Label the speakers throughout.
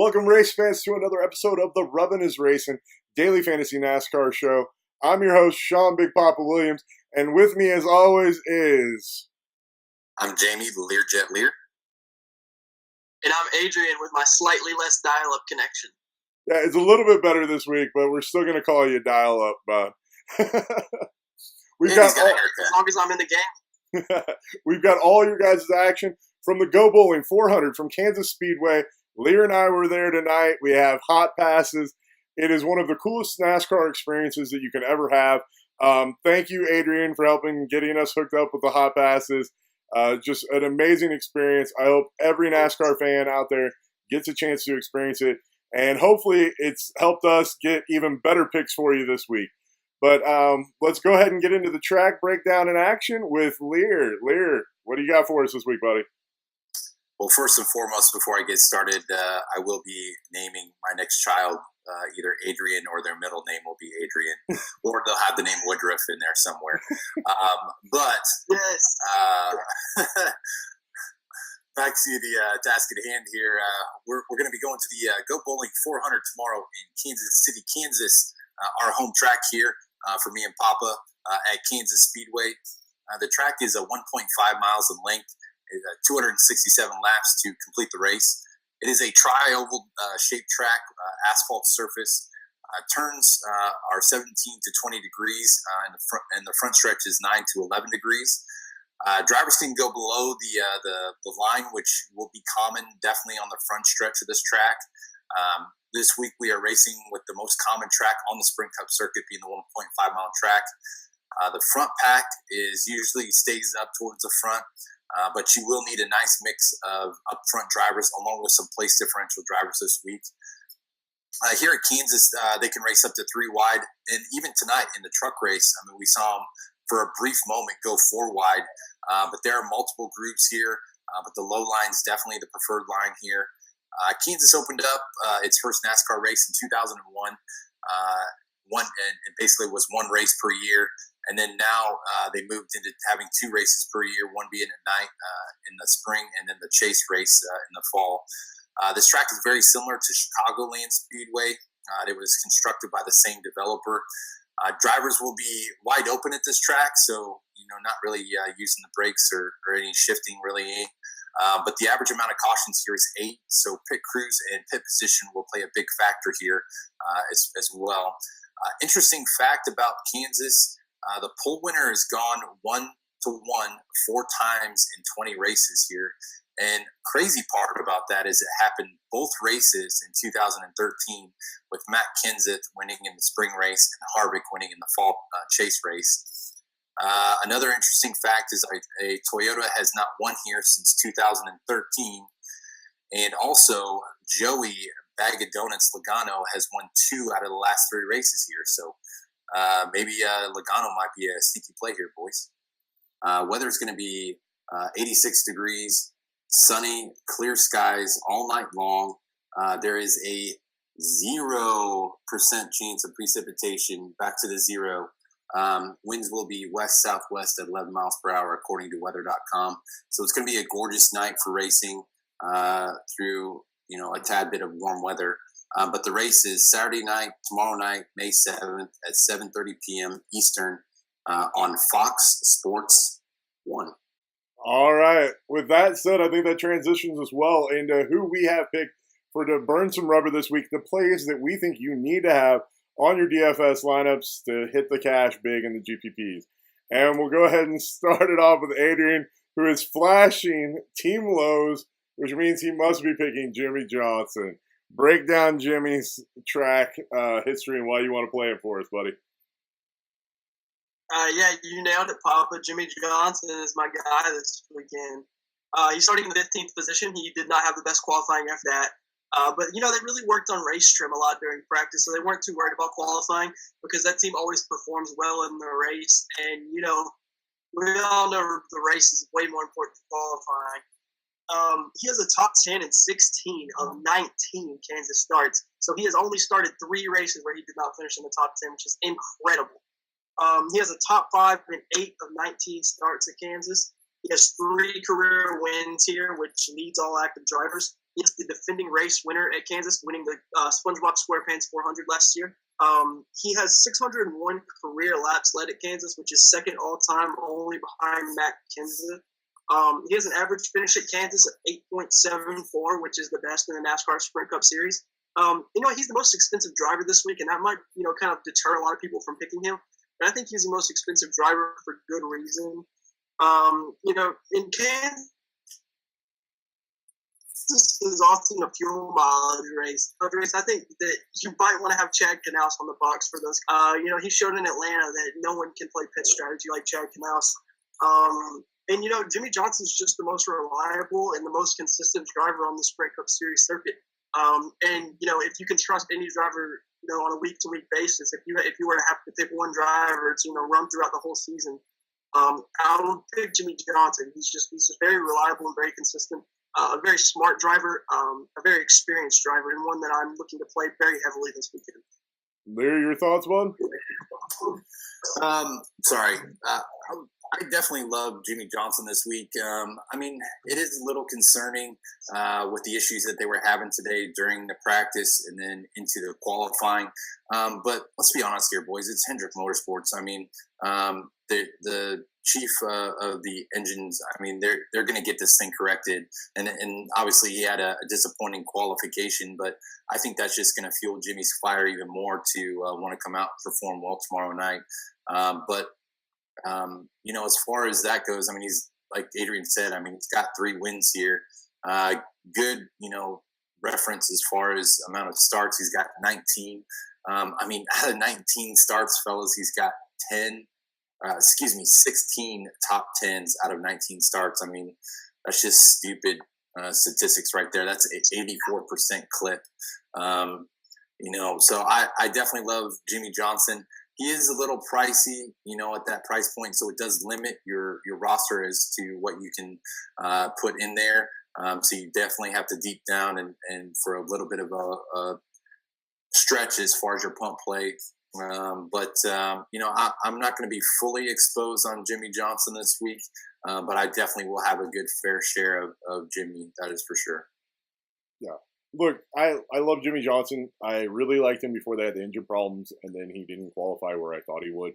Speaker 1: Welcome, race fans, to another episode of the Rubbin' is Racing Daily Fantasy NASCAR Show. I'm your host, Sean Big Poppa Williams, and with me, as always, is...
Speaker 2: I'm Jamie, the Liehr.
Speaker 3: And I'm Adrian with my slightly less dial-up connection.
Speaker 1: Yeah, it's a little bit better this week, but we're still going to call you Dial-Up, bud.
Speaker 3: As long as I'm in the game.
Speaker 1: We've got all your guys' action from the Go Bowling 400 from Kansas Speedway. Liehr and I were there tonight. We have hot passes. It is one of the coolest NASCAR experiences that you can ever have. Thank you, Adrian, for helping getting us hooked up with the hot passes. Just an amazing experience. I hope every NASCAR fan out there gets a chance to experience it. And hopefully it's helped us get even better picks for you this week. But let's go ahead and get into the track breakdown in action with Liehr. Liehr, what do you got for us this week, buddy?
Speaker 2: Well, first and foremost, before I get started, I will be naming my next child either Adrian or their middle name will be Adrian, or they'll have the name Woodruff in there somewhere. But
Speaker 3: yes.
Speaker 2: Back to the task at hand here. We're going to be going to the Go Bowling 400 tomorrow in Kansas City, Kansas, our home track here for me and Poppa at Kansas Speedway. The track is 1.5 miles in length, 267 laps to complete the race. It is a tri-oval shaped track, asphalt surface. Turns are 17 to 20 degrees, and the front stretch is 9 to 11 degrees. Drivers can go below the line, which will be common definitely on the front stretch of this track. This week we are racing with the most common track on the Sprint Cup circuit being the 1.5 mile track. The front pack usually stays up towards the front, but you will need a nice mix of up-front drivers along with some place differential drivers this week. Here at Kansas, they can race up to 3 wide, and even tonight in the truck race, I mean, we saw them for a brief moment go 4 wide, but there are multiple groups here, but the low line is definitely the preferred line here. Kansas opened up its first NASCAR race in 2001, and basically was 1 race per year. And then now they moved into having 2 races per year, one being at night in the spring, and then the chase race in the fall. This track is very similar to Chicagoland Speedway. It was constructed by the same developer. Drivers will be wide open at this track, so not really using the brakes or any shifting really. But the average amount of cautions here is 8, so pit crews and pit position will play a big factor here as well. Interesting fact about Kansas. The pole winner has gone 1-1 4 times in 20 races here. And crazy part about that is it happened both races in 2013 with Matt Kenseth winning in the spring race and Harvick winning in the fall chase race. Another interesting fact is a Toyota has not won here since 2013. And also Joey Bag of Donuts Logano has won 2 out of the last 3 races here. So maybe Logano might be a sneaky play here, boys. Weather is going to be 86 degrees, sunny, clear skies all night long. There is a 0% chance of precipitation, back to the 0. Winds will be west-southwest at 11 miles per hour, according to weather.com. So it's going to be a gorgeous night for racing through, a tad bit of warm weather. But the race is Saturday night, tomorrow night, May 7th at 7:30 p.m. Eastern on Fox Sports 1.
Speaker 1: All right. With that said, I think that transitions us well into who we have picked to burn some rubber this week, the plays that we think you need to have on your DFS lineups to hit the cash big in the GPPs. And we'll go ahead and start it off with Adrian, who is flashing team lows, which means he must be picking Jimmy Johnson. Break down Jimmy's track history and why you want to play it for us, buddy.
Speaker 3: Yeah, you nailed it, Poppa. Jimmy Johnson is my guy this weekend. He's starting in the 15th position. He did not have the best qualifying after that. But, they really worked on race trim a lot during practice, so they weren't too worried about qualifying because that team always performs well in the race. And, we all know the race is way more important than qualifying. He has a top 10 in 16 of 19 Kansas starts. So he has only started 3 races where he did not finish in the top 10, which is incredible. He has a top 5 in 8 of 19 starts at Kansas. He has 3 career wins here, which leads all active drivers. He's the defending race winner at Kansas, winning the SpongeBob SquarePants 400 last year. He has 601 career laps led at Kansas, which is second all-time, only behind Matt Kenseth. He has an average finish at Kansas of 8.74, which is the best in the NASCAR Sprint Cup Series. He's the most expensive driver this week, and that might, kind of deter a lot of people from picking him. But I think he's the most expensive driver for good reason. In Kansas, this is often a fuel mileage race. I think that you might want to have Chad Knaus on the box for those. He showed in Atlanta that no one can play pit strategy like Chad Knaus. Jimmy Johnson's just the most reliable and the most consistent driver on the Sprint Cup Series circuit. If you can trust any driver, on a week-to-week basis, if you were to have to pick one driver to, run throughout the whole season, I would pick Jimmy Johnson. He's just very reliable and very consistent. A very smart driver, a very experienced driver, and one that I'm looking to play very heavily this weekend.
Speaker 1: Lear, your thoughts, bud?
Speaker 2: Sorry. I definitely love Jimmy Johnson this week. It is a little concerning with the issues that they were having today during the practice and then into the qualifying. But let's be honest here, boys. It's Hendrick Motorsports. The chief of the engines, they're going to get this thing corrected. And obviously he had a disappointing qualification, but I think that's just going to fuel Jimmy's fire even more to want to come out and perform well tomorrow night. As far as that goes, he's, like Adrian said, he's got 3 wins here. Good, reference as far as amount of starts. He's got 19. Out of 19 starts, fellas, he's got 16 top 10s out of 19 starts. That's just stupid statistics right there. That's an 84% clip. So I definitely love Jimmy Johnson. He is a little pricey, at that price point, so it does limit your roster as to what you can put in there. So you definitely have to deep down and for a little bit of a stretch as far as your pump play. I'm not going to be fully exposed on Jimmy Johnson this week, but I definitely will have a good fair share of Jimmy. That is for sure.
Speaker 1: Yeah. Look, I love Jimmy Johnson. I really liked him before they had the engine problems, and then he didn't qualify where I thought he would.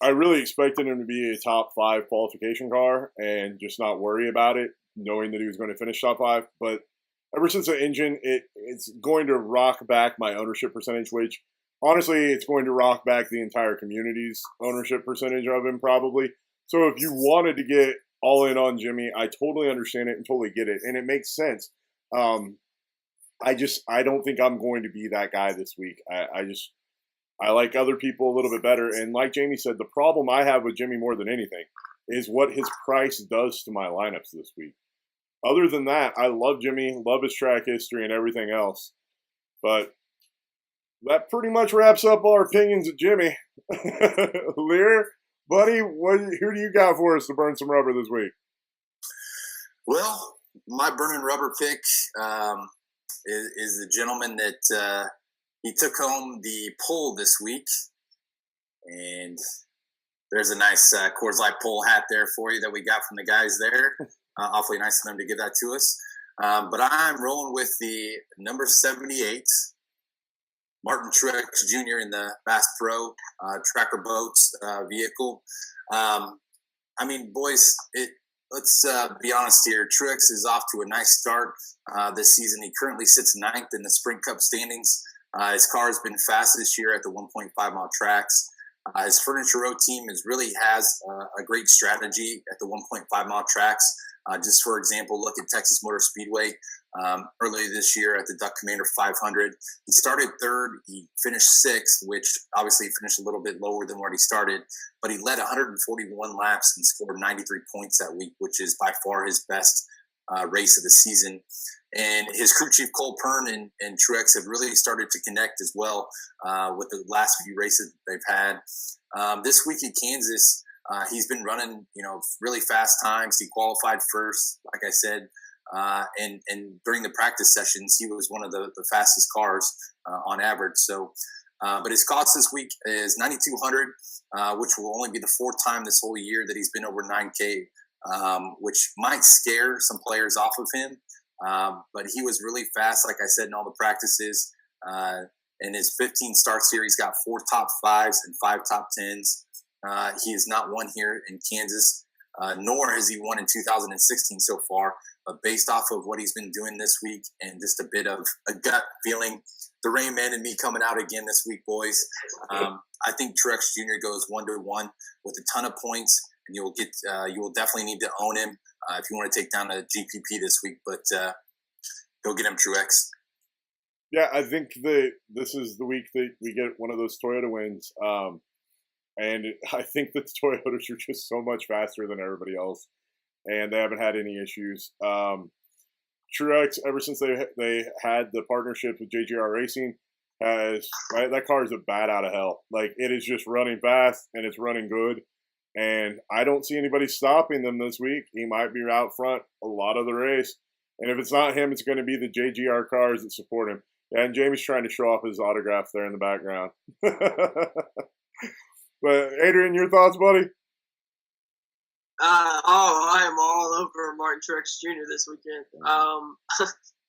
Speaker 1: I really expected him to be a top 5 qualification car and just not worry about it, knowing that he was going to finish top 5. But ever since the engine, it's going to rock back my ownership percentage, which honestly, it's going to rock back the entire community's ownership percentage of him probably. So if you wanted to get all in on Jimmy, I totally understand it and totally get it. And it makes sense. I don't think I'm going to be that guy this week. I like other people a little bit better. And like Jamie said, the problem I have with Jimmy more than anything is what his price does to my lineups this week. Other than that, I love Jimmy, love his track history and everything else. But that pretty much wraps up our opinions of Jimmy. Liehr, buddy, who do you got for us to burn some rubber this week?
Speaker 2: Well, my burning rubber pick is the gentleman that he took home the pole this week. And there's a nice Coors Light pole hat there for you that we got from the guys there. Awfully nice of them to give that to us. But I'm rolling with the number 78, Martin Truex Jr. in the Bass Pro Tracker Boats vehicle. Boys, let's be honest here. Truex is off to a nice start this season. He currently sits 9th in the Sprint Cup standings. His car has been fast this year at the 1.5-mile tracks. His Furniture Row team has a great strategy at the 1.5-mile tracks. Just for example, look at Texas Motor Speedway earlier this year at the Duck Commander 500. He started 3rd. He finished 6th, which obviously finished a little bit lower than where he started. But he led 141 laps and scored 93 points that week, which is by far his best race of the season. And his crew chief Cole Pern and Truex have really started to connect as well with the last few races they've had. This week at Kansas, he's been running, really fast times. He qualified first, like I said, and during the practice sessions, he was one of the fastest cars on average. So, but his cost this week is $9,200, which will only be the 4th time this whole year that he's been over 9K. which might scare some players off of him. But he was really fast, like I said, in all the practices. In his 15 starts here, he's got 4 top 5s and 5 top 10s. He has not won here in Kansas, nor has he won in 2016 so far. But based off of what he's been doing this week and just a bit of a gut feeling, the Rain Man and me coming out again this week, boys. I think Truex Jr. goes 1-1 with a ton of points, and you will definitely need to own him if you want to take down a GPP this week. But go get him, Truex.
Speaker 1: Yeah, I think this is the week that we get one of those Toyota wins. And I think that the Toyotas are just so much faster than everybody else, and they haven't had any issues. Truex, ever since they had the partnership with JGR Racing, that car is a bat out of hell. Like, it is just running fast, and it's running good. And I don't see anybody stopping them this week. He might be out front a lot of the race. And if it's not him, it's going to be the JGR cars that support him. And Jamie's trying to show off his autograph there in the background. But Adrian, your thoughts, buddy?
Speaker 3: I am all over Martin Truex Jr. this weekend.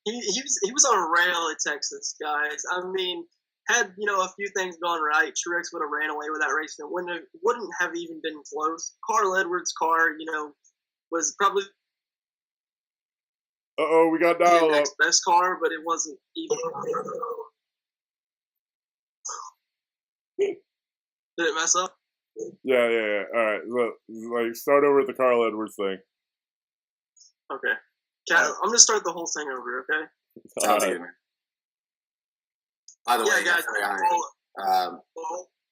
Speaker 3: He was on a rail at Texas, guys. I mean, had a few things gone right, Truex would have ran away with that race, and it wouldn't have even been close. Carl Edwards' car, was probably
Speaker 1: we got dial-up.
Speaker 3: the next best car, but it wasn't even. Did it mess up?
Speaker 1: Yeah. All right, look, start over at the Carl Edwards thing.
Speaker 3: Okay. I'm gonna start the whole thing over. Okay.
Speaker 2: Sounds good. By the way,
Speaker 3: guys.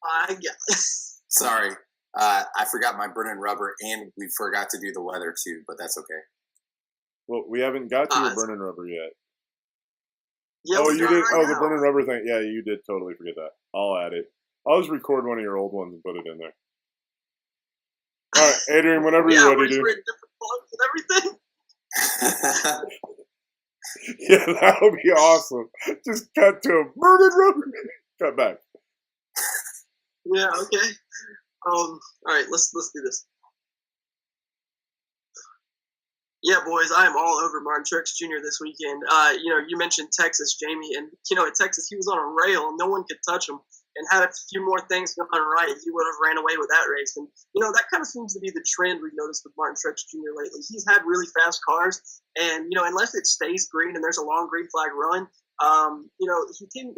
Speaker 3: I guess.
Speaker 2: Sorry, I forgot my burning rubber, and we forgot to do the weather too, but that's okay.
Speaker 1: Well, we haven't got to your burning rubber yet.
Speaker 3: Yeah,
Speaker 1: you did.
Speaker 3: Right
Speaker 1: the burning rubber thing. Yeah, you did totally forget that. I'll add it. I'll just record one of your old ones and put it in there. All right, Adrian, whenever you're ready, dude.
Speaker 3: Different and everything.
Speaker 1: Yeah, that would be awesome. Just cut to a burning rubber. Cut back.
Speaker 3: Yeah. Okay. All right. Let's do this. Yeah, boys, I am all over Martin Truex Jr. this weekend. You mentioned Texas, Jamie, and at Texas he was on a rail, no one could touch him. And had a few more things gone right, he would have ran away with that race. And that kind of seems to be the trend we've noticed with Martin Truex Jr. lately. He's had really fast cars, and unless it stays green and there's a long green flag run,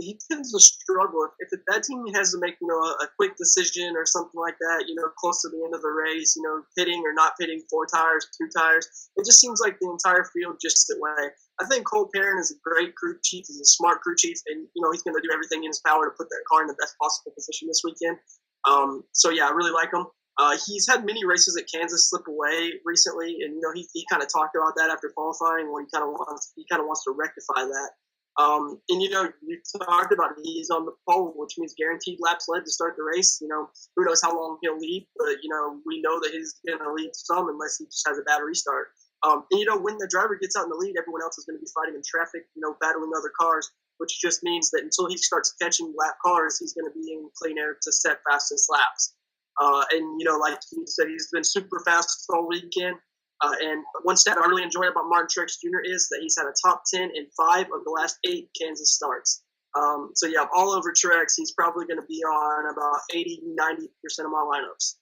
Speaker 3: he tends to struggle. If that team has to make a quick decision or something like that, close to the end of the race, pitting or not pitting, 4 tires, 2 tires, it just seems like the entire field just sit away. I think Cole Perrin is a great crew chief. He's a smart crew chief, and he's going to do everything in his power to put that car in the best possible position this weekend. So yeah, I really like him. He's had many races at Kansas slip away recently, and he kind of talked about that after qualifying, where he kind of wants to rectify that. And you talked about it. He's on the pole, which means guaranteed laps led to start the race. Who knows how long he'll lead, but we know that he's going to lead some unless he just has a bad restart. And when the driver gets out in the lead, everyone else is going to be fighting in traffic, battling other cars, which just means that until he starts catching lap cars, he's going to be in clean air to set fastest laps. And like you said, he's been super fast all weekend. And one stat I really enjoy about Martin Truex Jr. is that he's had a top 10 in 5 of the last 8 Kansas starts. So yeah, all over Truex. He's probably going to be on about 80-90% of my lineups.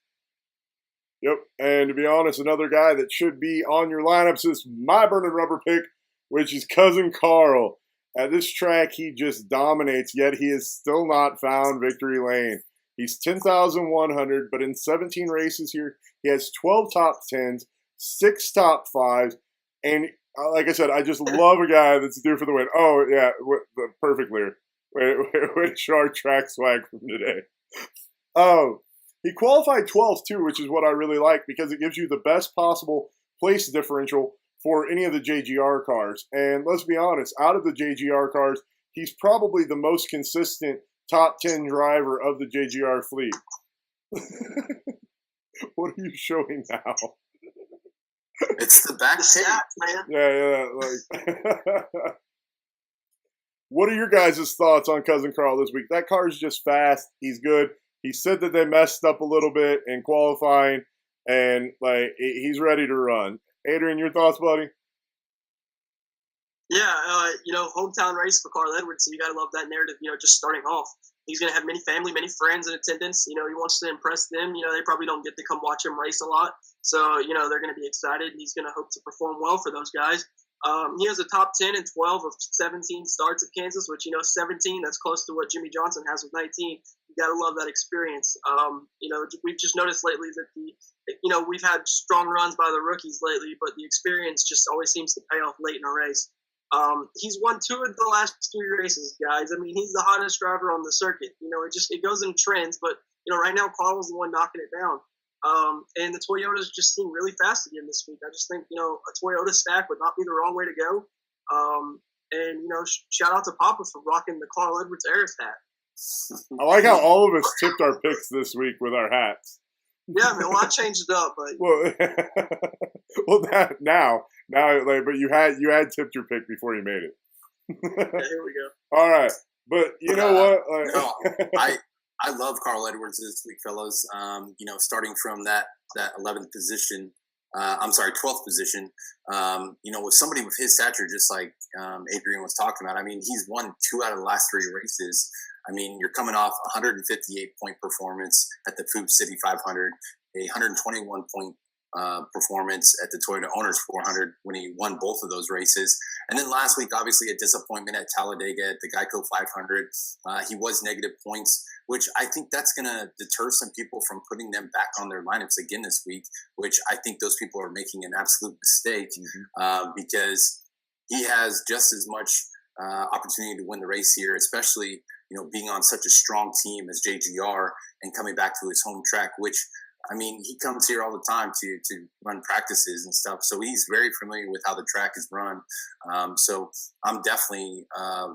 Speaker 1: Yep, and to be honest, another guy that should be on your lineups is my burning rubber pick, which is Cousin Carl. At this track, he just dominates, yet he has still not found victory lane. He's 10,100, but in 17 races here, he has 12 top 10s, 6 top 5s, and like I said, I just love a guy that's due for the win. Oh, yeah, perfect, Liehr. Way to show our track swag from today. Oh, he qualified 12th, too, which is what I really like, because it gives you the best possible place differential for any of the JGR cars. And let's be honest, out of the JGR cars, he's probably the most consistent top 10 driver of the JGR fleet. What are you showing now?
Speaker 2: It's the back tape,
Speaker 1: man. Yeah. What are your guys' thoughts on Cousin Carl this week? That car's just fast. He's good. He said that they messed up a little bit in qualifying, and like he's ready to run. Adrian, your thoughts, buddy?
Speaker 3: Yeah, hometown race for Carl Edwards, so you got to love that narrative, just starting off. He's going to have many family, many friends in attendance. He wants to impress them. They probably don't get to come watch him race a lot. So, they're going to be excited. He's going to hope to perform well for those guys. He has a top 10 and 12 of 17 starts at Kansas, which, 17, that's close to what Jimmy Johnson has with 19. You got to love that experience. We've just noticed lately that we've had strong runs by the rookies lately, but the experience just always seems to pay off late in a race. He's won 2 of the last 3 races, guys. I mean, he's the hottest driver on the circuit. It goes in trends, but right now Carl's the one knocking it down. And the Toyotas just seem really fast again this week. I just think a Toyota stack would not be the wrong way to go. Shout out to Poppa for rocking the Carl Edwards Harris hat.
Speaker 1: I like how all of us tipped our picks this week with our hats.
Speaker 3: Yeah, man. Well, I changed it up, but
Speaker 1: but you had tipped your pick before you made it.
Speaker 3: Yeah, here we go.
Speaker 1: All right, but you know what?
Speaker 2: I love Carl Edwards this week, fellas. Starting from that 11th position, 12th position. With somebody with his stature, just like Adrian was talking about. I mean, he's won 2 out of the last 3 races. I mean, you're coming off a 158-point performance at the Food City 500, a 121-point performance at the Toyota Owners 400 when he won both of those races. And then last week, obviously, a disappointment at Talladega at the Geico 500. He was negative points, which I think that's going to deter some people from putting them back on their lineups again this week, which I think those people are making an absolute mistake because he has just as much opportunity to win the race here, especially being on such a strong team as JGR and coming back to his home track, which, I mean, he comes here all the time to run practices and stuff. So he's very familiar with how the track is run. So I'm definitely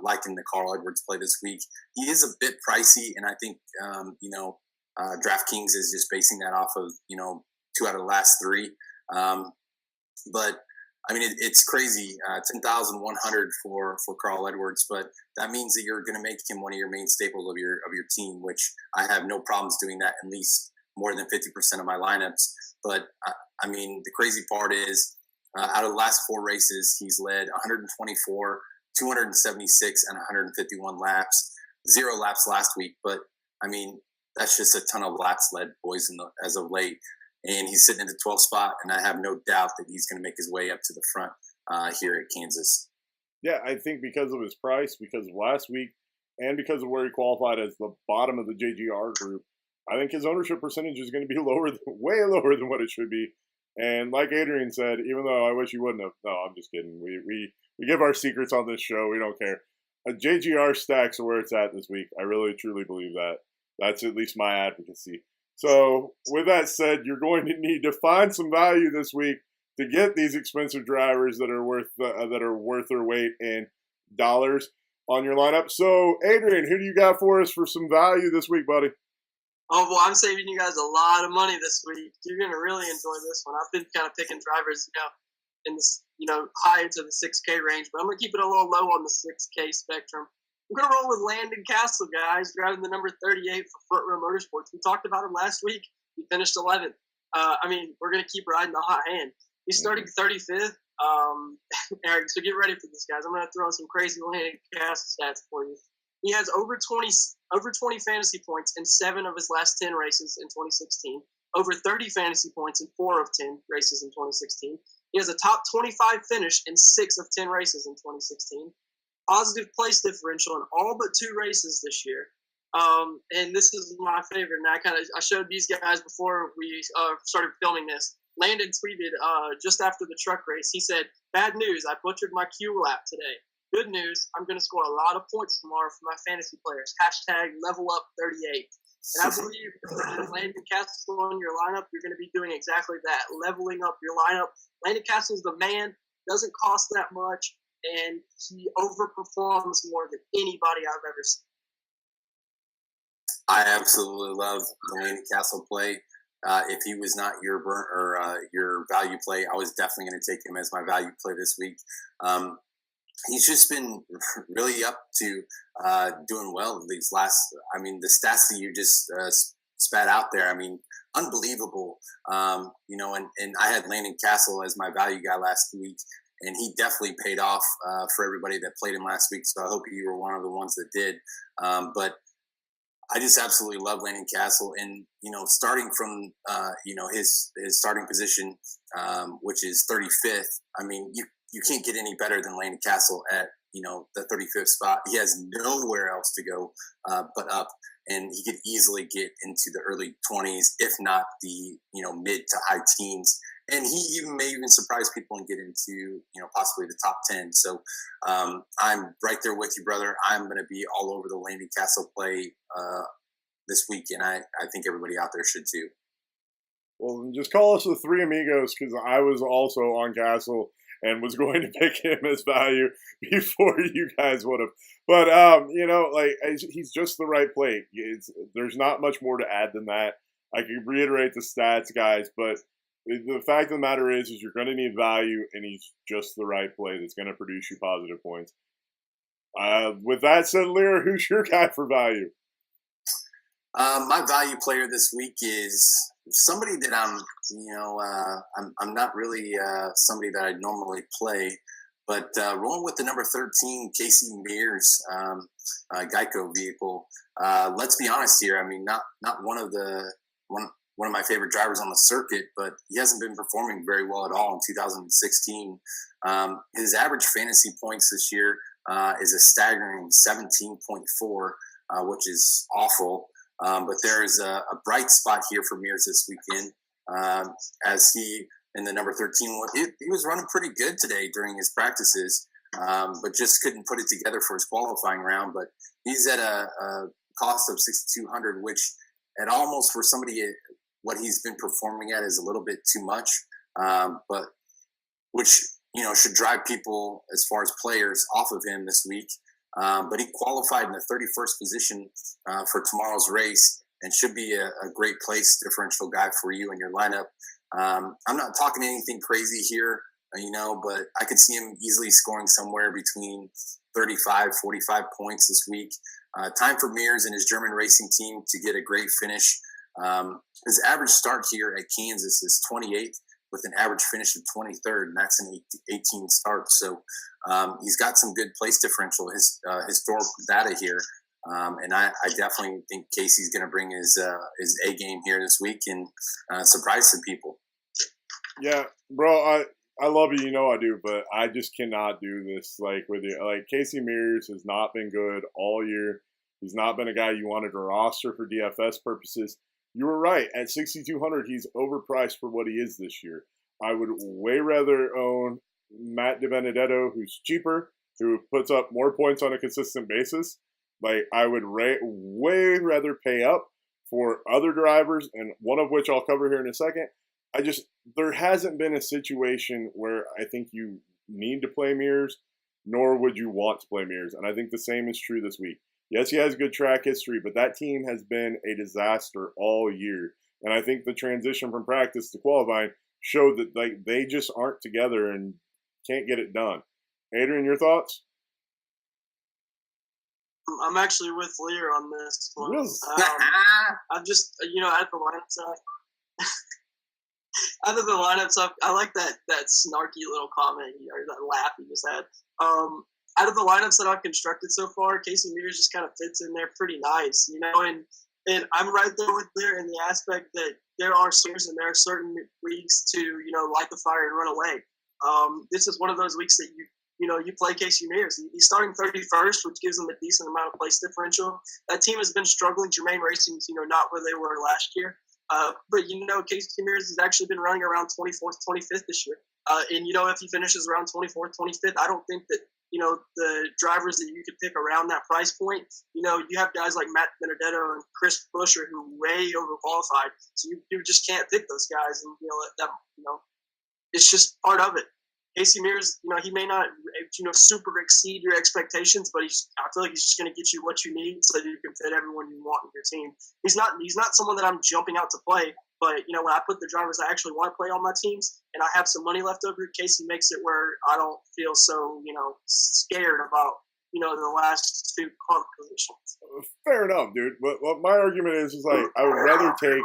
Speaker 2: liking the Carl Edwards play this week. He is a bit pricey, and I think, DraftKings is just basing that off of, 2 out of the last 3. But I mean, it's crazy, 10,100 for Carl Edwards, but that means that you're going to make him one of your main staples of your team, which I have no problems doing that at least more than 50% of my lineups. But I mean, the crazy part is out of the last 4 races, he's led 124, 276, and 151 laps, 0 laps last week. But I mean, that's just a ton of laps led, boys, as of late. And he's sitting in the 12th spot, and I have no doubt that he's going to make his way up to the front here at Kansas.
Speaker 1: Yeah, I think because of his price, because of last week, and because of where he qualified as the bottom of the JGR group, I think his ownership percentage is going to be way lower than what it should be. And like Adrian said, even though I wish he wouldn't have, no, I'm just kidding. We give our secrets on this show. We don't care. A JGR stacks are where it's at this week. I really, truly believe that. That's at least my advocacy. So with that said, you're going to need to find some value this week to get these expensive drivers that are worth their weight in dollars on your lineup. So Adrian, who do you got for us for some value this week, buddy?
Speaker 3: Oh, well, I'm saving you guys a lot of money this week. You're going to really enjoy this one. I've been kind of picking drivers, in this, high into the 6K range, but I'm going to keep it a little low on the 6K spectrum. I'm going to roll with Landon Castle, guys, driving the number 38 for Front Row Motorsports. We talked about him last week. He finished 11th. We're going to keep riding the hot hand. He's starting 35th. Eric, so get ready for this, guys. I'm going to throw in some crazy Landon Castle stats for you. He has over 20 fantasy points in 7 of his last 10 races in 2016. Over 30 fantasy points in 4 of 10 races in 2016. He has a top 25 finish in 6 of 10 races in 2016. Positive place differential in all but 2 races this year. And this is my favorite. And I showed these guys before we started filming this. Landon tweeted just after the truck race. He said, "Bad news, I butchered my Q lap today. Good news, I'm going to score a lot of points tomorrow for my fantasy players. #levelup38. And I believe with Landon Castle on your lineup, you're going to be doing exactly that, leveling up your lineup. Landon Castle's the man, doesn't cost that much, and he overperforms more than anybody I've ever seen.
Speaker 2: I absolutely love the Landon Castle play. If he was not your your value play, I was definitely going to take him as my value play this week. He's just been really up to doing well these last. I mean, the stats that you just spat out there. I mean, unbelievable. And I had Landon Castle as my value guy last week, and he definitely paid off for everybody that played him last week. So I hope you were one of the ones that did. But I just absolutely love Landon Castle, and starting from his starting position, which is 35th. I mean, you can't get any better than Landon Castle at the 35th spot. He has nowhere else to go but up, and he could easily get into the early 20s, if not the mid to high teens. And he may even surprise people and get into possibly the top 10. So I'm right there with you, brother. I'm going to be all over the Landon Castle play this week, and I think everybody out there should too.
Speaker 1: Well, just call us the Three Amigos, because I was also on Castle and was going to pick him as value before you guys would have. But, he's just the right play. There's not much more to add than that. I can reiterate the stats, guys, but the fact of the matter is you're going to need value, and he's just the right play that's going to produce you positive points. With that said, Liehr, who's your guy for value?
Speaker 2: My value player this week is somebody that I'm not really somebody that I normally play, but rolling with the number 13 Casey Mears Geico vehicle. Let's be honest here. I mean, not one of my favorite drivers on the circuit, but he hasn't been performing very well at all in 2016. His average fantasy points this year is a staggering 17.4, which is awful. But there is a bright spot here for Mears this weekend, as he, in the number 13, he was running pretty good today during his practices, but just couldn't put it together for his qualifying round. But he's at a cost of $6,200, which at almost for somebody what he's been performing at is a little bit too much, but which should drive people as far as players off of him this week. But he qualified in the 31st position for tomorrow's race, and should be a great place differential guy for you in your lineup. I'm not talking anything crazy here, but I could see him easily scoring somewhere between 35, 45 points this week. Time for Mears and his German racing team to get a great finish. His average start here at Kansas is 28th, with an average finish of 23rd, and that's an 18 start. So he's got some good place differential, historical data here. And I definitely think Casey's going to bring his A game here this week and surprise some people.
Speaker 1: Yeah, bro, I love you, I do, but I just cannot do this with you. Casey Mears has not been good all year. He's not been a guy you wanted to roster for DFS purposes. You were right. At $6,200, he's overpriced for what he is this year. I would way rather own Matt DiBenedetto, who's cheaper, who puts up more points on a consistent basis. I would way rather pay up for other drivers, and one of which I'll cover here in a second. There hasn't been a situation where I think you need to play Mears, nor would you want to play Mears. And I think the same is true this week. Yes, he has good track history, but that team has been a disaster all year. And I think the transition from practice to qualifying showed that they just aren't together and can't get it done. Adrian, your thoughts?
Speaker 3: I'm actually with Liehr on this one.
Speaker 1: Really?
Speaker 3: I'm just, at the lineups up. Out of the lineups up, I like that snarky little comment or that laugh he just had. Out of the lineups that I've constructed so far, Casey Mears just kind of fits in there pretty nice, and I'm right there with Liehr in the aspect that there are certain weeks to, light the fire and run away. This is one of those weeks that you play Casey Mears. He's starting 31st, which gives him a decent amount of place differential. That team has been struggling. Germain Racing's, not where they were last year. But Casey Mears has actually been running around 24th, 25th this year. And if he finishes around 24th, 25th, I don't think that, the drivers that you could pick around that price point, you have guys like Matt Benedetto and Chris Buescher who are way overqualified. So you just can't pick those guys. And, it's just part of it. Casey Mears, he may not, super exceed your expectations, but I feel like he's just going to get you what you need so that you can fit everyone you want in your team. He's not someone that I'm jumping out to play, but when I put the drivers I actually want to play on my teams and I have some money left over, Casey makes it where I don't feel so, scared about the last two car positions.
Speaker 1: Fair enough, dude. But what my argument is like I would rather take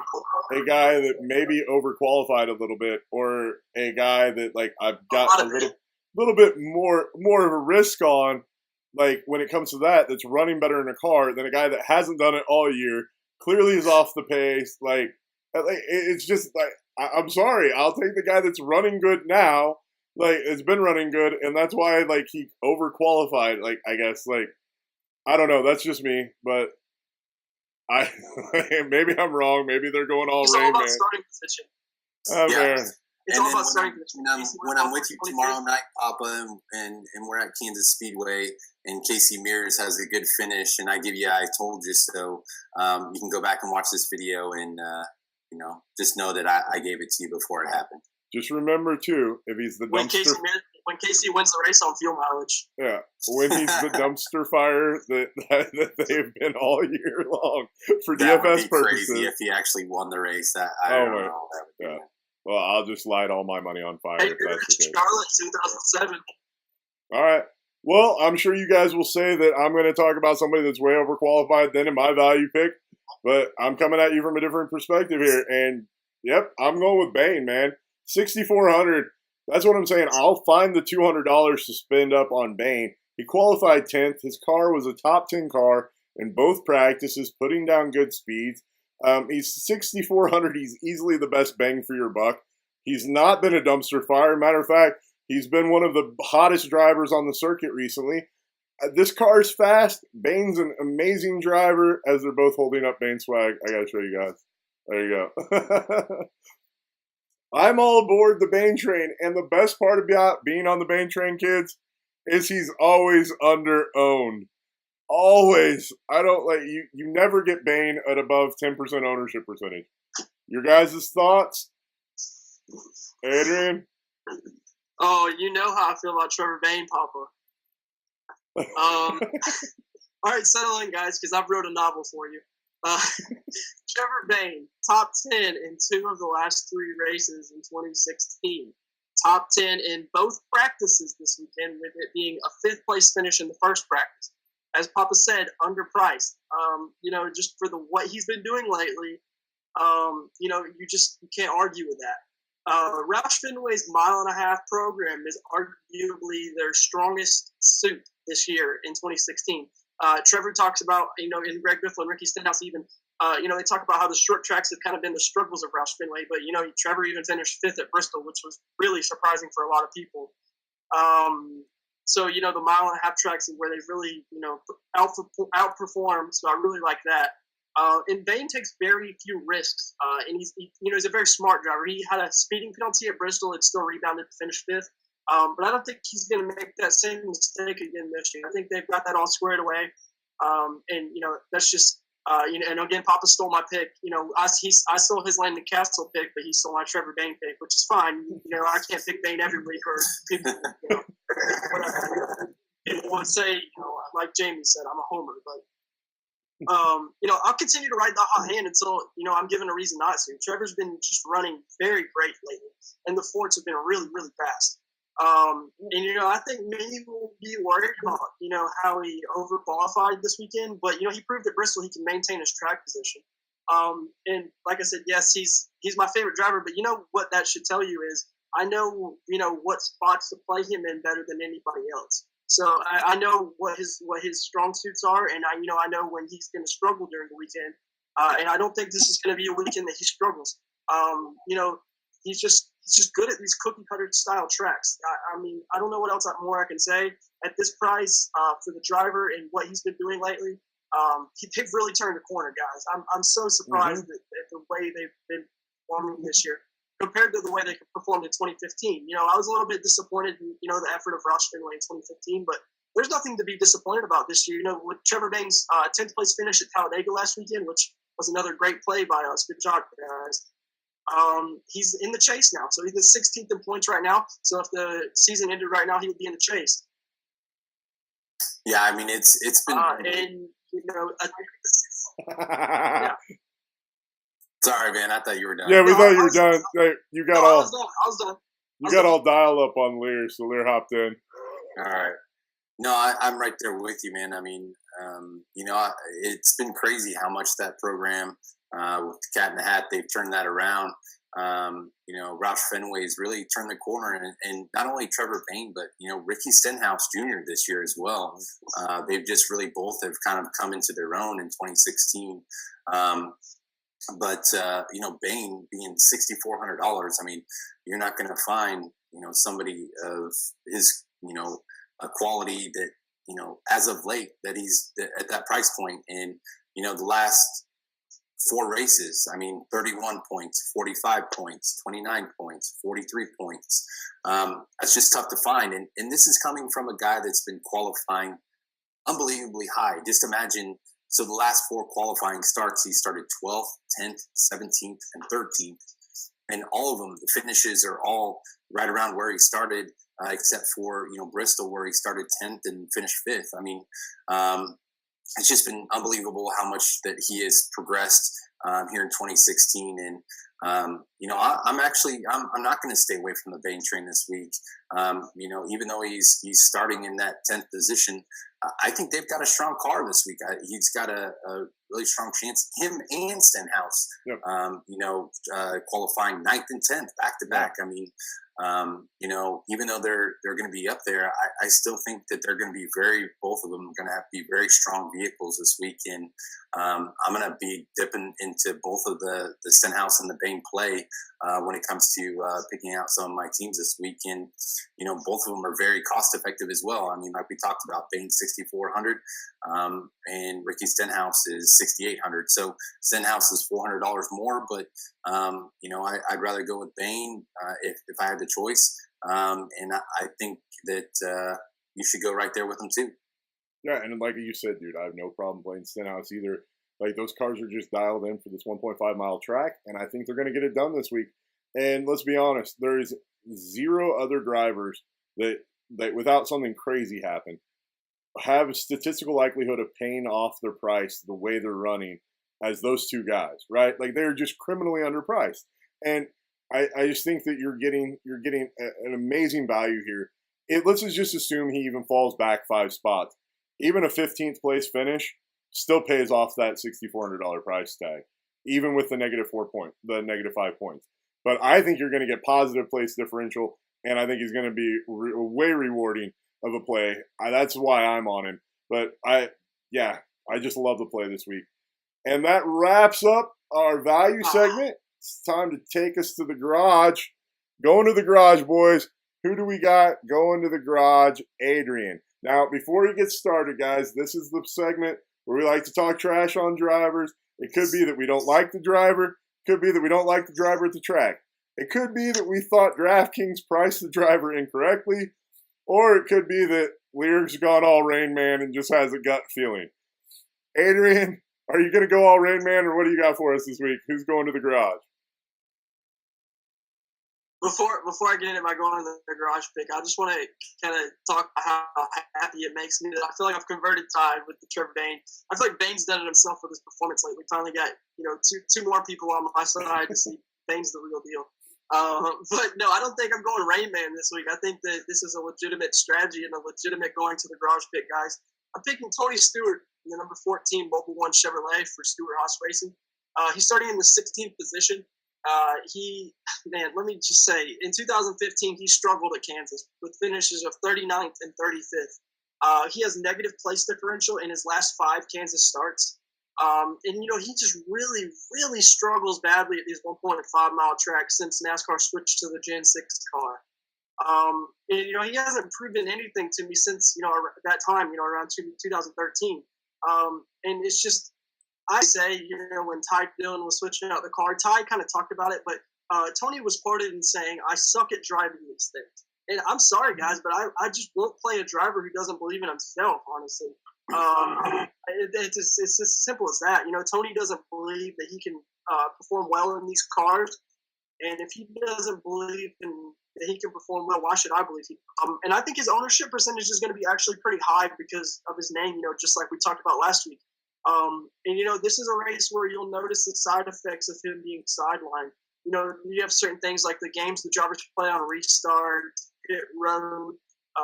Speaker 1: a guy that maybe overqualified a little bit, or a guy that like I've got a little bit more of a risk on, like when it comes to that's running better in a car than a guy that hasn't done it all year, clearly is off the pace. Like it's just like I'm sorry, I'll take the guy that's running good now. Like it's been running good, and that's why like he overqualified. Like I guess like I don't know. That's just me, but I maybe I'm wrong. Maybe they're going all
Speaker 3: It's
Speaker 1: Rain
Speaker 3: all about
Speaker 1: Man.
Speaker 3: starting position.
Speaker 2: Yeah.
Speaker 3: It's
Speaker 2: And
Speaker 3: all
Speaker 2: then
Speaker 3: about starting position.
Speaker 2: when I'm with you tomorrow night, Poppa, and we're at Kansas Speedway, and Casey Mears has a good finish, and I give you "I told you so." You can go back and watch this video, and just know that I gave it to you before it happened.
Speaker 1: Just remember too, if he's the dumpster.
Speaker 3: When Casey wins the race on fuel mileage.
Speaker 1: Yeah, when he's the dumpster fire that they've been all year long for
Speaker 2: that
Speaker 1: DFS
Speaker 2: would be
Speaker 1: purposes.
Speaker 2: Crazy if he actually won the race. I don't know. That would be
Speaker 1: Well, I'll just light all my money on fire if that's the case.
Speaker 3: Charlotte 2007.
Speaker 1: All right. Well, I'm sure you guys will say that I'm going to talk about somebody that's way overqualified then in my value pick, but I'm coming at you from a different perspective here. And, yep, I'm going with Bane, man. 6,400. That's what I'm saying. I'll find the $200 to spend up on Bane. He qualified 10th. His car was a top 10 car in both practices, putting down good speeds. He's 6,400. He's easily the best bang for your buck. He's not been a dumpster fire. Matter of fact, he's been one of the hottest drivers on the circuit recently. This car's fast. Bane's an amazing driver. As they're both holding up Bane swag, I got to show you guys. There you go. I'm all aboard the Bane train, and the best part about being on the Bane train, kids, is he's always under-owned. Always. I don't like you. You never get Bane at above 10% ownership percentage. Your guys' thoughts, Adrian?
Speaker 3: Oh, you know how I feel about Trevor Bane, Poppa. All right, settle in, guys, because I've wrote a novel for you. Trevor Bane, top 10 in 2 of the last 3 races in 2016. Top 10 in both practices this weekend, with it being a 5th place finish in the first practice. As Poppa said, underpriced. Just for what he's been doing lately, you can't argue with that. Roush Fenway's 1.5 mile program is arguably their strongest suit this year in 2016. Trevor talks about, in Greg Biffle and Ricky Stenhouse even, they talk about how the short tracks have kind of been the struggles of Roush Fenway, but, Trevor even finished 5th at Bristol, which was really surprising for a lot of people. So, the 1.5 mile tracks is where they've really, outperformed, so I really like that. And Bane takes very few risks, and he's a very smart driver. He had a speeding penalty at Bristol and still rebounded to finish 5th. But I don't think he's going to make that same mistake again this year. I think they've got that all squared away. That's just, and again, Poppa stole my pick. I stole his Landon Castle pick, but he stole my Trevor Bane pick, which is fine. I can't pick Bane every week, or people, whatever. People would say, like Jamie said, I'm a homer, but. I'll continue to ride the hot hand until, I'm given a reason not to. Trevor's been just running very great lately, and the Fords have been really, really fast. I think maybe we'll be worried about, how he overqualified this weekend, but, he proved at Bristol he can maintain his track position. And like I said, yes, he's my favorite driver, but what that should tell you is I know, what spots to play him in better than anybody else. So I know what his strong suits are, and I know when he's going to struggle during the weekend. And I don't think this is going to be a weekend that he struggles. He's just good at these cookie cutter style tracks. I don't know what else more I can say at this price for the driver and what he's been doing lately. They've really turned a corner, guys. I'm so surprised at the way they've been performing this year compared to the way they performed in 2015. I was a little bit disappointed in, the effort of Roush Fenway in 2015, but there's nothing to be disappointed about this year. With Trevor Bane's 10th place finish at Talladega last weekend, which was another great play by us. Good job, guys. He's in the chase now. So he's the 16th in points right now. So if the season ended right now, he would be in the chase.
Speaker 2: Yeah, it's been...
Speaker 3: yeah.
Speaker 2: Sorry, man. I thought you were done.
Speaker 1: Yeah, we thought you were done. You got
Speaker 3: I was done.
Speaker 1: You got all dial up on Liehr, so Liehr hopped in.
Speaker 2: All right. No, I'm right there with you, man. I mean, it's been crazy how much that program with the Cat in the Hat, they've turned that around. Roush Fenway's really turned the corner, and not only Trevor Bayne, but Ricky Stenhouse Jr. this year as well. They've just really both have kind of come into their own in 2016. But Bayne being $6,400, I mean, you're not going to find somebody of his a quality that as of late that he's at that price point. And the last 4 races, I mean, 31 points, 45 points, 29 points, 43 points. That's just tough to find, and this is coming from a guy that's been qualifying unbelievably high. Just imagine. So the last 4 qualifying starts, he started 12th, 10th, 17th, and 13th. And all of them, the finishes are all right around where he started, except for, Bristol, where he started 10th and finished 5th. I mean, it's just been unbelievable how much that he has progressed here in 2016. And, I'm not going to stay away from the Bayne train this week. Even though he's starting in that 10th position, I think they've got a strong car this week. He's got a really strong chance. Him and Stenhouse, yep. Qualifying 9th and 10th back to back. I mean, even though they're going to be up there, I still think that they're going to be both of them are going to have to be very strong vehicles this week. And I'm going to be dipping into both of the Stenhouse and the Bayne play when it comes to picking out some of my teams this week. And, both of them are very cost effective as well. I mean, like we talked about, Bayne $6,400 and Ricky Stenhouse is $6,800. So Stenhouse is $400 more, but I'd rather go with Bayne if I had the choice. And I think that you should go right there with them too.
Speaker 1: Yeah, and like you said, dude, I have no problem playing Stenhouse either. Like, those cars are just dialed in for this 1.5-mile track, and I think they're going to get it done this week. And let's be honest, there's 0 other drivers that without something crazy happen, have a statistical likelihood of paying off their price the way they're running as those 2 guys, right? Like, they're just criminally underpriced. And I just think that you're getting an amazing value here. Let's just assume he even falls back 5 spots. Even a 15th place finish still pays off that $6,400 price tag, even with the negative 5 points. But I think you're going to get positive place differential, and I think he's going to be way rewarding of a play. That's why I'm on him. But I just love the play this week. And that wraps up our value segment. It's time to take us to the garage. Going to the garage, boys. Who do we got going to the garage? Adrian. Now, before you get started, guys, this is the segment where we like to talk trash on drivers. It could be that we don't like the driver. It could be that we don't like the driver at the track. It could be that we thought DraftKings priced the driver incorrectly. Or it could be that Liehr's gone all Rain Man and just has a gut feeling. Adrian, are you going to go all Rain Man, or what do you got for us this week? Who's going to the garage?
Speaker 3: Before I get into my going to the garage pick, I just want to kind of talk about how happy it makes me that I feel like I've converted Tide with the Trevor Bayne. I feel like Bayne's done it himself with his performance lately. We finally got two more people on my side to see Bayne's the real deal. But no, I don't think I'm going Rain Man this week. I think that this is a legitimate strategy and a legitimate going to the garage pick, guys. I'm picking Tony Stewart in the number 14 Mobil 1 Chevrolet for Stewart Haas Racing. He's starting in the 16th position. Let me just say, in 2015, he struggled at Kansas with finishes of 39th and 35th. He has negative place differential in his last 5 Kansas starts. He just really, really struggles badly at these 1.5-mile tracks since NASCAR switched to the Gen 6 car. He hasn't proven anything to me since, that time, around 2013. And it's just, I say, when Ty Dillon was switching out the car, Ty kind of talked about it, but Tony was quoted in saying, "I suck at driving these things." And I'm sorry, guys, but I just won't play a driver who doesn't believe in himself, honestly. It's as simple as that. Tony doesn't believe that he can perform well in these cars. And if he doesn't believe that he can perform well, why should I believe he can? And I think his ownership percentage is going to be actually pretty high because of his name, just like we talked about last week. This is a race where you'll notice the side effects of him being sidelined. You have certain things like the games the drivers play on restart, pit road,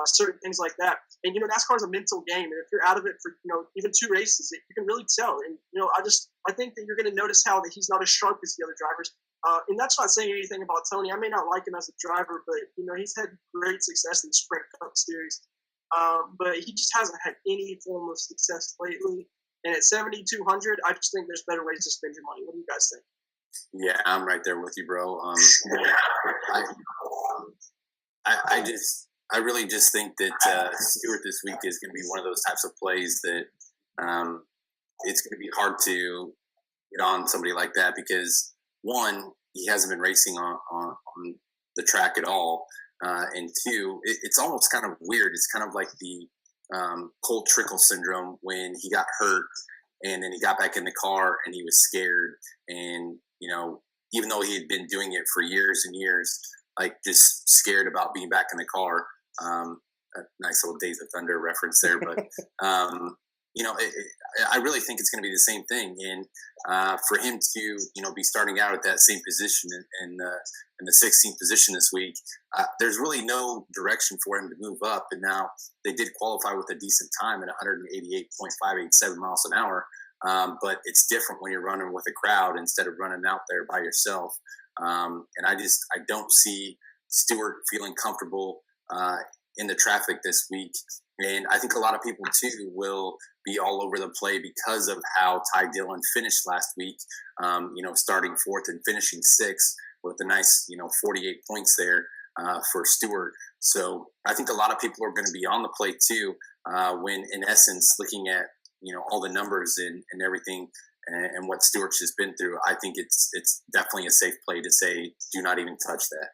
Speaker 3: certain things like that. And, NASCAR is a mental game. And if you're out of it for, even 2 races, you can really tell. And, I think that you're going to notice how that he's not as sharp as the other drivers. And that's not saying anything about Tony. I may not like him as a driver, but, he's had great success in the Sprint Cup Series. But he just hasn't had any form of success lately. And at 7,200, I just think there's better ways to spend your money. What do you guys think?
Speaker 2: Yeah, I'm right there with you, bro. I really just think that Stewart this week is going to be one of those types of plays that it's going to be hard to get on somebody like that because, one, he hasn't been racing on the track at all. And two, it's almost kind of weird. It's kind of like the Cole Trickle syndrome when he got hurt and then he got back in the car and he was scared. And, even though he had been doing it for years and years, like just scared about being back in the car. A nice little Days of Thunder reference there, but I really think it's going to be the same thing. And for him to be starting out at that same position in the 16th position this week, there's really no direction for him to move up. And now they did qualify with a decent time at 188.587 miles an hour. But it's different when you're running with a crowd instead of running out there by yourself. And I don't see Stewart feeling comfortable in the traffic this week. And I think a lot of people too will be all over the play because of how Ty Dillon finished last week, starting 4th and finishing 6th with a nice, 48 points there for Stewart. So I think a lot of people are going to be on the play too when in essence looking at, all the numbers and everything and what Stewart's just been through. I think it's definitely a safe play to say, do not even touch that.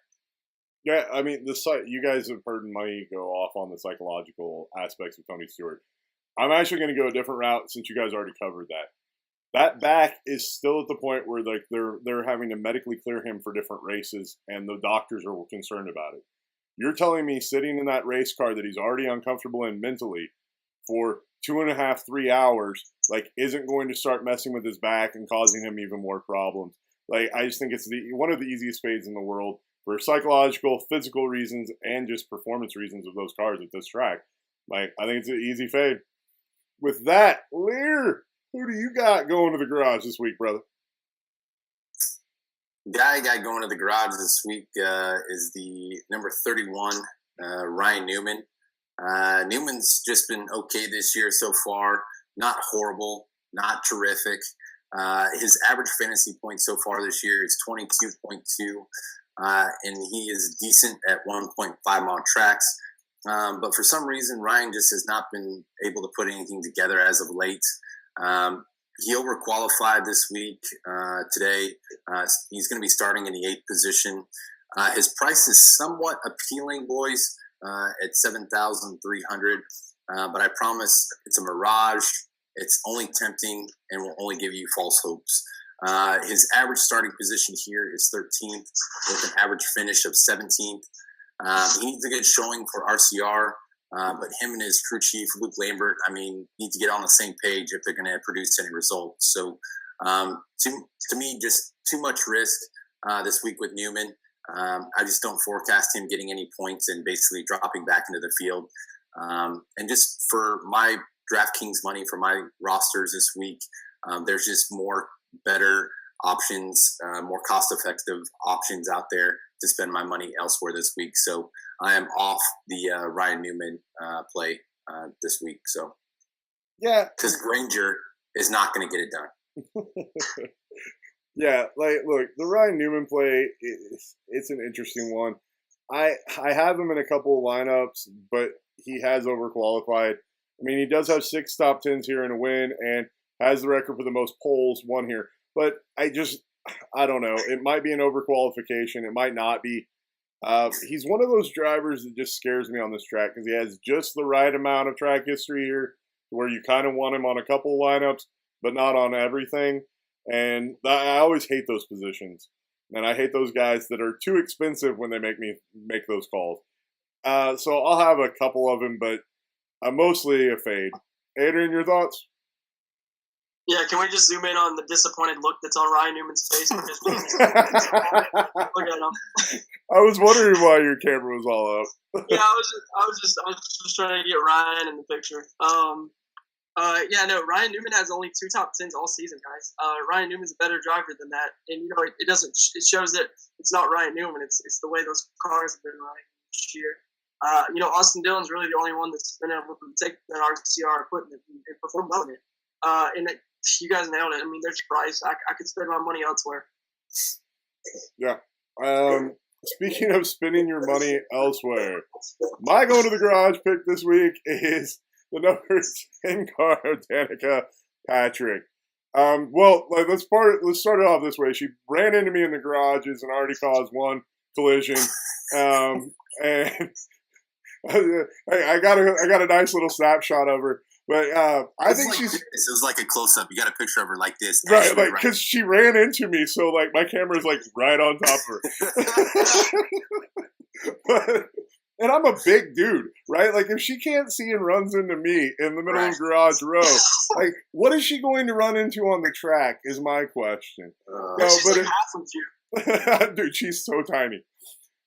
Speaker 1: Yeah, I mean, you guys have heard me go off on the psychological aspects of Tony Stewart. I'm actually going to go a different route since you guys already covered that. That back is still at the point where like they're having to medically clear him for different races, and the doctors are concerned about it. You're telling me sitting in that race car that he's already uncomfortable in mentally for 2.5, 3 hours, like isn't going to start messing with his back and causing him even more problems. Like I just think it's one of the easiest fades in the world for psychological, physical reasons, and just performance reasons of those cars at this track. Like I think it's an easy fade. With that, Liehr, who do you got going to the garage this week, brother?
Speaker 2: Guy I got going to the garage this week is the number 31, Ryan Newman. Newman's just been okay this year so far. Not horrible, not terrific. His average fantasy points so far this year is 22.2, and he is decent at 1.5 mile tracks. But for some reason, Ryan just has not been able to put anything together as of late. He overqualified this week today. He's going to be starting in the 8th position. His price is somewhat appealing, boys, at $7,300. But I promise it's a mirage. It's only tempting and will only give you false hopes. His average starting position here is 13th with an average finish of 17th. He needs a good showing for RCR, but him and his crew chief, Luke Lambert, need to get on the same page if they're going to produce any results. So to me, just too much risk this week with Newman. I just don't forecast him getting any points and basically dropping back into the field. And just for my DraftKings money for my rosters this week, there's just better options, more cost-effective options out there to spend my money elsewhere this week. So I am off the Ryan Newman play this week. So
Speaker 1: yeah,
Speaker 2: because Granger is not going to get it done.
Speaker 1: Yeah, look, the Ryan Newman play, it's an interesting one. I have him in a couple of lineups, but he has overqualified. He does have 6 top 10s here and a win and has the record for the most poles won here. But I don't know. It might be an overqualification. It might not be. He's one of those drivers that just scares me on this track because he has just the right amount of track history here where you kind of want him on a couple of lineups, but not on everything. And I always hate those positions. And I hate those guys that are too expensive when they make those calls. So I'll have a couple of them, but I'm mostly a fade. Adrian, your thoughts?
Speaker 3: Yeah, can we just zoom in on the disappointed look that's on Ryan Newman's face? Look at him.
Speaker 1: I was wondering why your camera was all up.
Speaker 3: Yeah, I was just trying to get Ryan in the picture. Ryan Newman has only 2 top 10s all season, guys. Ryan Newman's a better driver than that, and it shows that it's not Ryan Newman. It's the way those cars have been running this year. Austin Dillon's really the only one that's been able to take that RCR equipment and perform well in it. You guys nailed it. I mean, there's price. I could spend my money elsewhere.
Speaker 1: Yeah. Speaking of spending your money elsewhere, my going to the garage pick this week is the number 10 car, Danica Patrick. Let's start it off this way. She ran into me in the garages and already caused one collision. And I got a nice little snapshot of her. But I think she's.
Speaker 2: It was like a close up. You got a picture of her like this,
Speaker 1: right? Like because she ran into me, so like my camera's like right on top of her. And I'm a big dude, right? Like if she can't see and runs into me in the middle of the garage row, like what is she going to run into on the track? Is my question.
Speaker 3: She's like half of you.
Speaker 1: Dude, she's so tiny.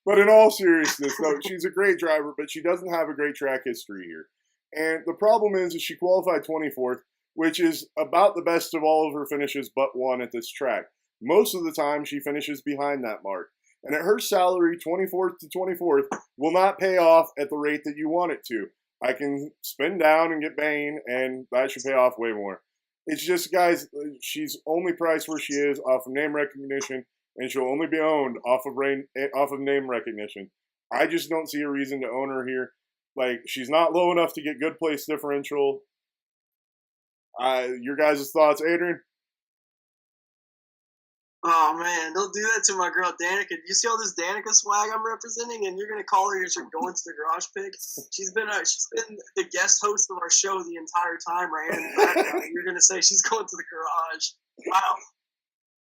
Speaker 1: But in all seriousness, though, she's a great driver, but she doesn't have a great track history here. And the problem is she qualified 24th, which is about the best of all of her finishes but one at this track. Most of the time, she finishes behind that mark. And at her salary, 24th to 24th will not pay off at the rate that you want it to. I can spin down and get Bane, and that should pay off way more. It's just, guys, she's only priced where she is off of name recognition, and she'll only be owned off of name recognition. I just don't see a reason to own her here. Like, she's not low enough to get good place differential. Your guys' thoughts, Adrian?
Speaker 3: Oh, man, don't do that to my girl, Danica. Do you see all this Danica swag I'm representing? And you're going to call her as you're going to the garage pick? She's been the guest host of our show the entire time right here in the background. You're going to say she's going to the garage. Wow.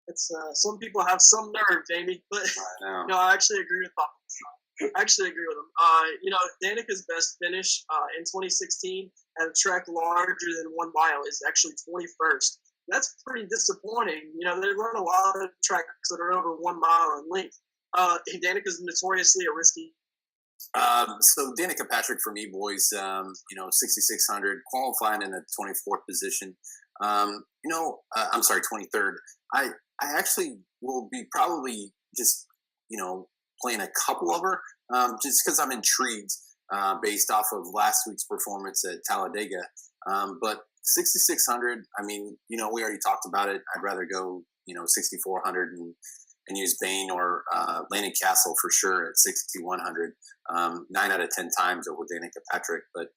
Speaker 3: It's some people have some nerve, Jamie. But, I actually agree with Poppa. I actually agree with him. Danica's best finish in 2016 at a track larger than 1 mile is actually 21st. That's pretty disappointing. They run a lot of tracks that are over 1 mile in length. Danica's notoriously a risky.
Speaker 2: So Danica Patrick for me, boys, 6,600, qualifying in the 24th position. I'm sorry, 23rd. I actually will be probably just, playing a couple of her, just because I'm intrigued based off of last week's performance at Talladega. But 6,600, I mean, we already talked about it. I'd rather go, 6,400 and use Bane or Landon Castle for sure at 6,100, 9 out of 10 times over Danica Patrick. But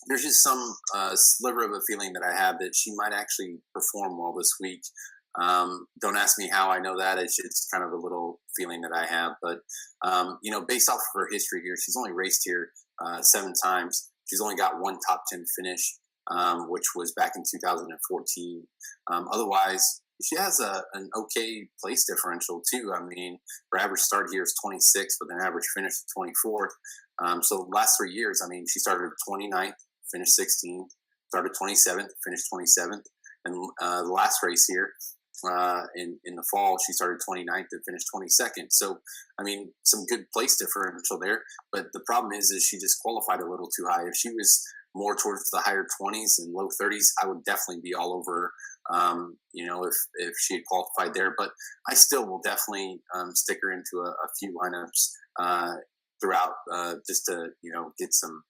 Speaker 2: there's just some sliver of a feeling that I have that she might actually perform well this week. Don't ask me how I know that. It's kind of a little feeling that I have. But, based off of her history here, she's only raced here 7 times. She's only got 1 top 10 finish, which was back in 2014. Otherwise, she has an okay place differential, too. I mean, her average start here is 26 with an average finish of 24th. So the last 3 years, I mean, she started 29th, finished 16th, started 27th, finished 27th. And the last race here, in the fall, she started 29th and finished 22nd. So, I mean, some good place differential there. But the problem is she just qualified a little too high. If she was more towards the higher 20s and low 30s, I would definitely be all over her, if she had qualified there. But I still will definitely stick her into a few lineups throughout just to, get some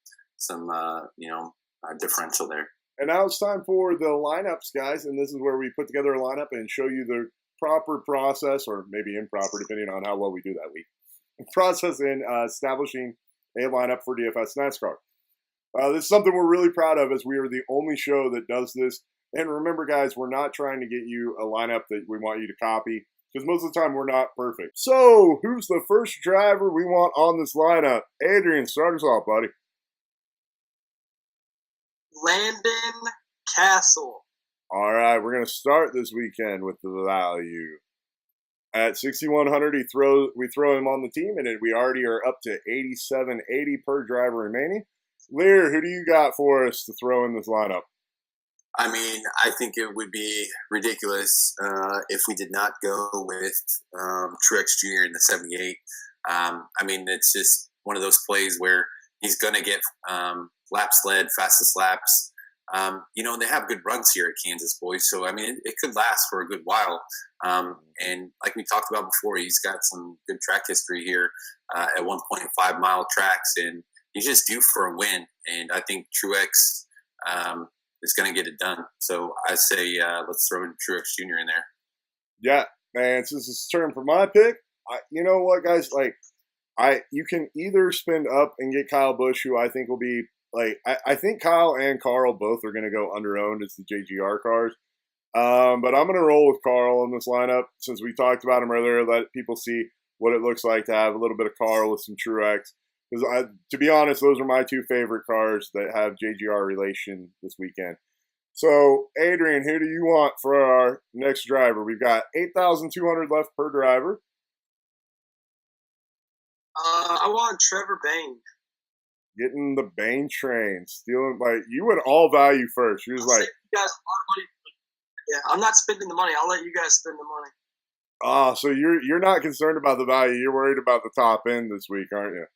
Speaker 2: differential there.
Speaker 1: And now it's time for the lineups, guys. And this is where we put together a lineup and show you the proper process, or maybe improper, depending on how well we do that week. Process in establishing a lineup for DFS NASCAR. This is something we're really proud of, as we are the only show that does this. And remember, guys, we're not trying to get you a lineup that we want you to copy, because most of the time we're not perfect. So, who's the first driver we want on this lineup? Adrian, start us off, buddy.
Speaker 3: Landon Castle.
Speaker 1: All right, we're going to start this weekend with the value. At 6,100, we throw him on the team, and we already are up to 87.80 per driver remaining. Liehr, who do you got for us to throw in this lineup?
Speaker 2: I mean, I think it would be ridiculous if we did not go with Truex Jr. in the 78. I mean, it's just one of those plays where he's going to get laps led, fastest laps. They have good runs here at Kansas, boys. So, I mean, it could last for a good while. And like we talked about before, he's got some good track history here at 1.5-mile tracks, and he's just due for a win. And I think Truex is going to get it done. So I say let's throw in Truex Jr. in there.
Speaker 1: Yeah, man. Since it's turn for my pick, you know what, guys? Like, you can either spend up and get Kyle Busch, who I think will be like, I think Kyle and Carl both are going to go under-owned as the JGR cars. But I'm going to roll with Carl in this lineup since we talked about him earlier. Let people see what it looks like to have a little bit of Carl with some Truex. Because to be honest, those are my two favorite cars that have JGR relation this weekend. So, Adrian, who do you want for our next driver? We've got 8,200 left per driver.
Speaker 3: I want Trevor Bayne.
Speaker 1: Getting the Bayne train, stealing, like, you went all value first. She was like,
Speaker 3: you guys a lot of money. Yeah, I'm not spending the money. I'll let you guys spend the money.
Speaker 1: oh, so you're not concerned about the value. You're worried about the top end this week, aren't you?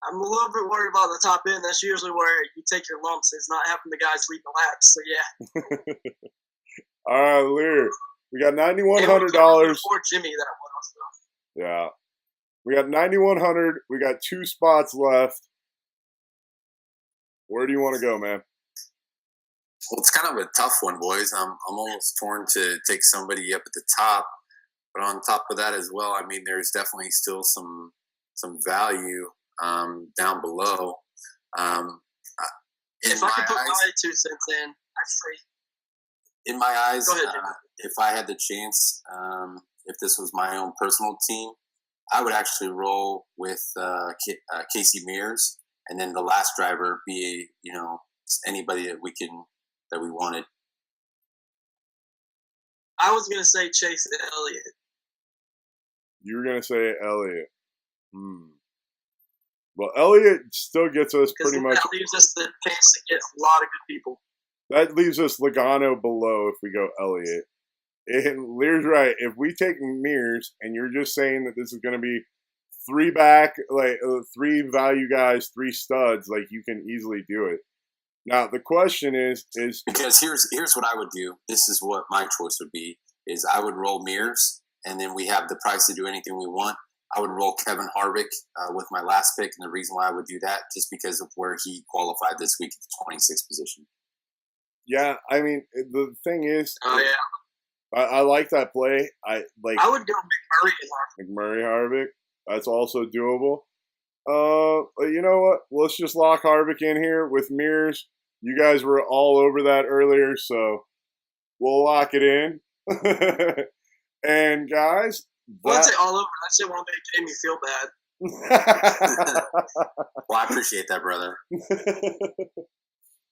Speaker 3: I'm a little bit worried about the top end. That's usually where you take your lumps. It's not having the guys lead the laps. So, yeah.
Speaker 1: All right, Liehr. We got $9,100.
Speaker 3: For Jimmy, that was.
Speaker 1: Yeah. We got 9,100. We got 2 spots left. Where do you want to go, man?
Speaker 2: Well, it's kind of a tough one, boys. I'm almost torn to take somebody up at the top, but on top of that as well, I mean, there's definitely still some value down below.
Speaker 3: If I could put my 2 cents in,
Speaker 2: in my eyes,
Speaker 3: go ahead, Jimmy.
Speaker 2: If I had the chance, if this was my own personal team, I would actually roll with Casey Mears, and then the last driver be anybody that we wanted.
Speaker 3: I was gonna say Chase Elliott.
Speaker 1: You were gonna say Elliott. Well, Elliott still gets us pretty much.
Speaker 3: That leaves us the chance to get a lot of good people.
Speaker 1: That leaves us Logano below if we go Elliott. And Lear's right. If we take Mears, and you're just saying that this is going to be 3 value guys, 3 studs, like, you can easily do it. Now the question is
Speaker 2: because here's what I would do. This is what my choice would be: is I would roll Mears, and then we have the price to do anything we want. I would roll Kevin Harvick with my last pick, and the reason why I would do that just because of where he qualified this week at the 26th position.
Speaker 1: Yeah, I mean, the thing is,
Speaker 3: oh yeah,
Speaker 1: I like that play. I would
Speaker 3: go
Speaker 1: McMurray Harvick. That's also doable. You know what? Let's just lock Harvick in here with Mears. You guys were all over that earlier, so we'll lock it in. And guys,
Speaker 3: well, I'd say all over. That shit won't make Jamie feel bad.
Speaker 2: Well, I appreciate that, brother.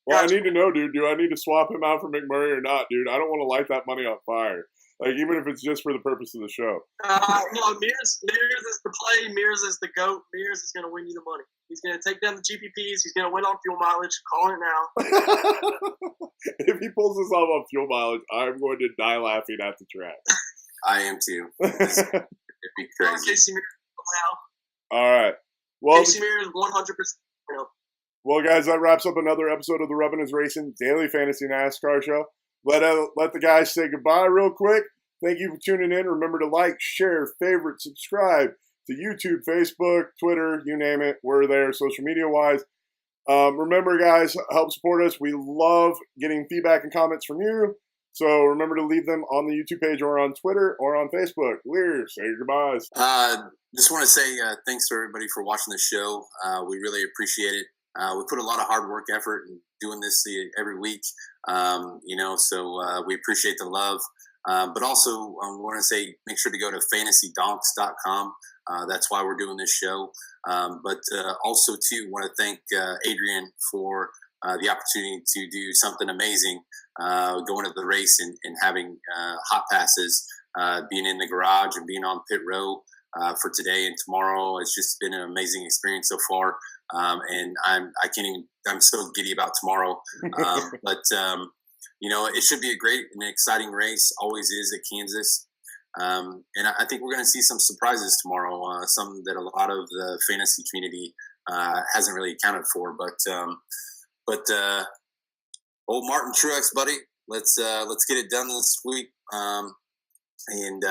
Speaker 1: Well, I need to know, dude. Do I need to swap him out for McMurray or not, dude? I don't want to light that money on fire. Like, even if it's just for the purpose of the show.
Speaker 3: No, Mears is the play. Mears is the GOAT. Mears is going to win you the money. He's going to take down the GPPs. He's going to win on fuel mileage. Calling it now.
Speaker 1: If he pulls this off on fuel mileage, I'm going to die laughing at the track.
Speaker 2: I am too. It'd be crazy.
Speaker 3: Casey Mears now.
Speaker 1: All right. Well,
Speaker 3: Casey Mears 100%.
Speaker 1: Well, guys, that wraps up another episode of the Rubbin' Is Racing Daily Fantasy NASCAR Show. Let the guys say goodbye real quick. Thank you for tuning in. Remember to like, share, favorite, subscribe to YouTube, Facebook, Twitter, you name it. We're there social media-wise. Remember, guys, help support us. We love getting feedback and comments from you. So remember to leave them on the YouTube page or on Twitter or on Facebook. Liehr, say your goodbyes.
Speaker 2: Just want to say thanks to everybody for watching the show. We really appreciate it. We put a lot of hard work, effort in doing this every week, so we appreciate the love. But also, I want to say make sure to go to fantasydonks.com. That's why we're doing this show. But also, too, want to thank Adrian for the opportunity to do something amazing, going to the race and having hot passes being in the garage and being on pit row for today and tomorrow. It's just been an amazing experience so far. And I'm so giddy about tomorrow. But it should be a great and exciting race. Always is at Kansas. And I think we're going to see some surprises tomorrow, some that a lot of the fantasy community hasn't really accounted for. But old Martin Truex, buddy, let's get it done this week. And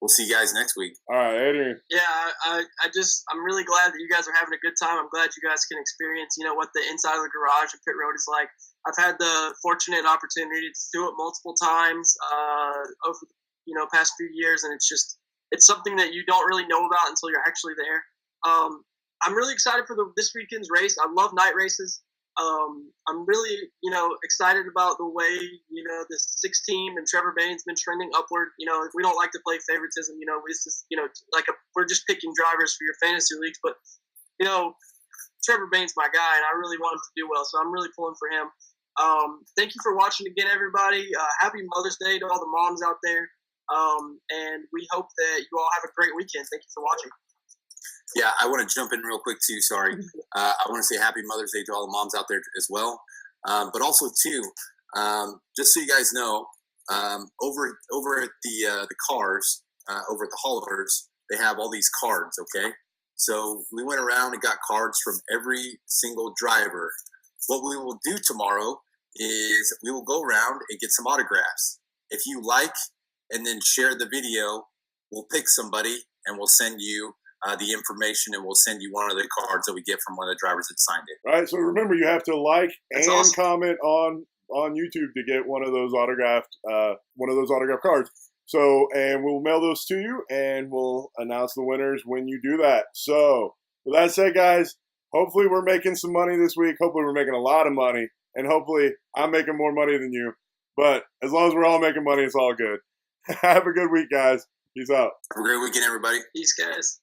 Speaker 2: we'll see you guys next week.
Speaker 1: All right, Adrian.
Speaker 3: Yeah, I'm really glad that you guys are having a good time. I'm glad you guys can experience, what the inside of the garage and pit road is like. I've had the fortunate opportunity to do it multiple times over the past few years, and it's something that you don't really know about until you're actually there. I'm really excited for this weekend's race. I love night races. I'm really, excited about the way, this 6 team and Trevor Bayne's been trending upward. If we don't like to play favoritism, it's just, we're just picking drivers for your fantasy leagues. But, Trevor Bayne's my guy, and I really want him to do well. So I'm really pulling for him. Thank you for watching again, everybody. Happy Mother's Day to all the moms out there. And we hope that you all have a great weekend. Thank you for watching.
Speaker 2: Yeah, I want to jump in real quick too. Sorry, I want to say Happy Mother's Day to all the moms out there as well. But also too, just so you guys know, over at the cars, over at the haulers, they have all these cards. Okay, so we went around and got cards from every single driver. What we will do tomorrow is we will go around and get some autographs. If you like and then share the video, we'll pick somebody and we'll send you the information, and we'll send you one of the cards that we get from one of the drivers that signed it.
Speaker 1: All right, so remember, you have to like
Speaker 3: That's
Speaker 1: and
Speaker 3: awesome.
Speaker 1: comment on YouTube to get one of those autographed cards. So, and we'll mail those to you, and we'll announce the winners when you do that. So, with that said, guys, hopefully we're making some money this week. Hopefully we're making a lot of money, and hopefully I'm making more money than you. But as long as we're all making money, it's all good. Have a good week, guys. Peace out.
Speaker 2: Have a great weekend, everybody.
Speaker 3: Peace, guys.